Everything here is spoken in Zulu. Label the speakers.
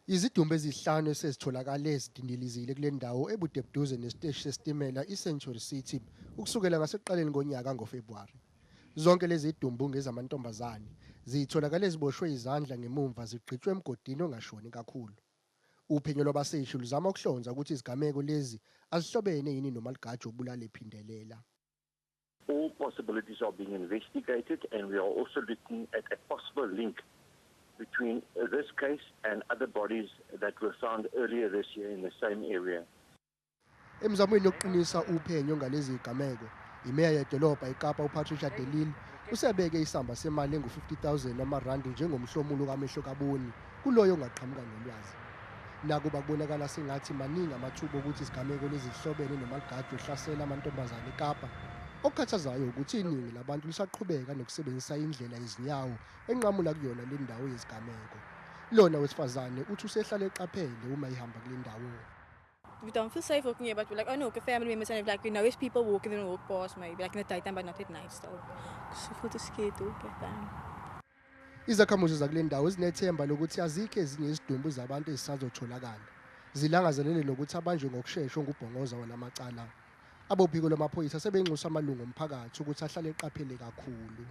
Speaker 1: Izidumbu ezihlanu esezitholakale ezidindilizile kule ndawo ebudebuduze nesiteshi sesitimela iCentury City ukusukela ngasekuqaleni konyaka ngoFebruwari. Zonke lezi zidumbu ngezamantombazane zitholakale ziboshwe izandla ngemumva zigqitshwe emgodini ongashoni kakhulu. Uphenyo lwabaseshi luzama ukuhlonza ukuthi izigameko lezi azihlobene yini noMaligaji obulala ephindelela.
Speaker 2: All possibilities are being investigated, and we are also looking at a possible link between this case and other bodies that were found earlier this year in the same area.
Speaker 1: Emzamweni yokuqinisa uphenyo ngalezi zigameko, imeya yedolobha eKapa uPatricia de Lille usebeke isamba semali engu-50,000 amarandi njengomhlomulo kamehlo kaboni kuloyo ongaqhamuka nolwazi. Nakuba kubonakala sengathi maningi amathuba ukuthi izigameko lezi zihlobene noMaligaji ohlasela amantombazane eKapa. Okukhathazayo ukuthi iningi labantu lisaqhubeka nokusebenzisa indlela yezinyawo enqamula kuyona le ndawo yezigameko. Lona wesifazane uthi usehlala eqaphele uma ihamba kule ndawo.
Speaker 3: We don't feel safe walking here, but we're like, oh no, family members, and like we know there's people walking and walk past maybe like in the daytime, but not at night still. So I feel too scared to walk at time.
Speaker 1: Izakhamuzi zakule ndawo zinethemba lokuthi azikho ezinye izidumbu zabantu ezisazotholakala. Zilangazelele nokuthi abanjwe ngokusheshsha ngubhongoza walamacala. Abophiko lwamaphoyisa sebenxusa amalungu omphakathi ukuthi ahlale eqaphele kakhulu.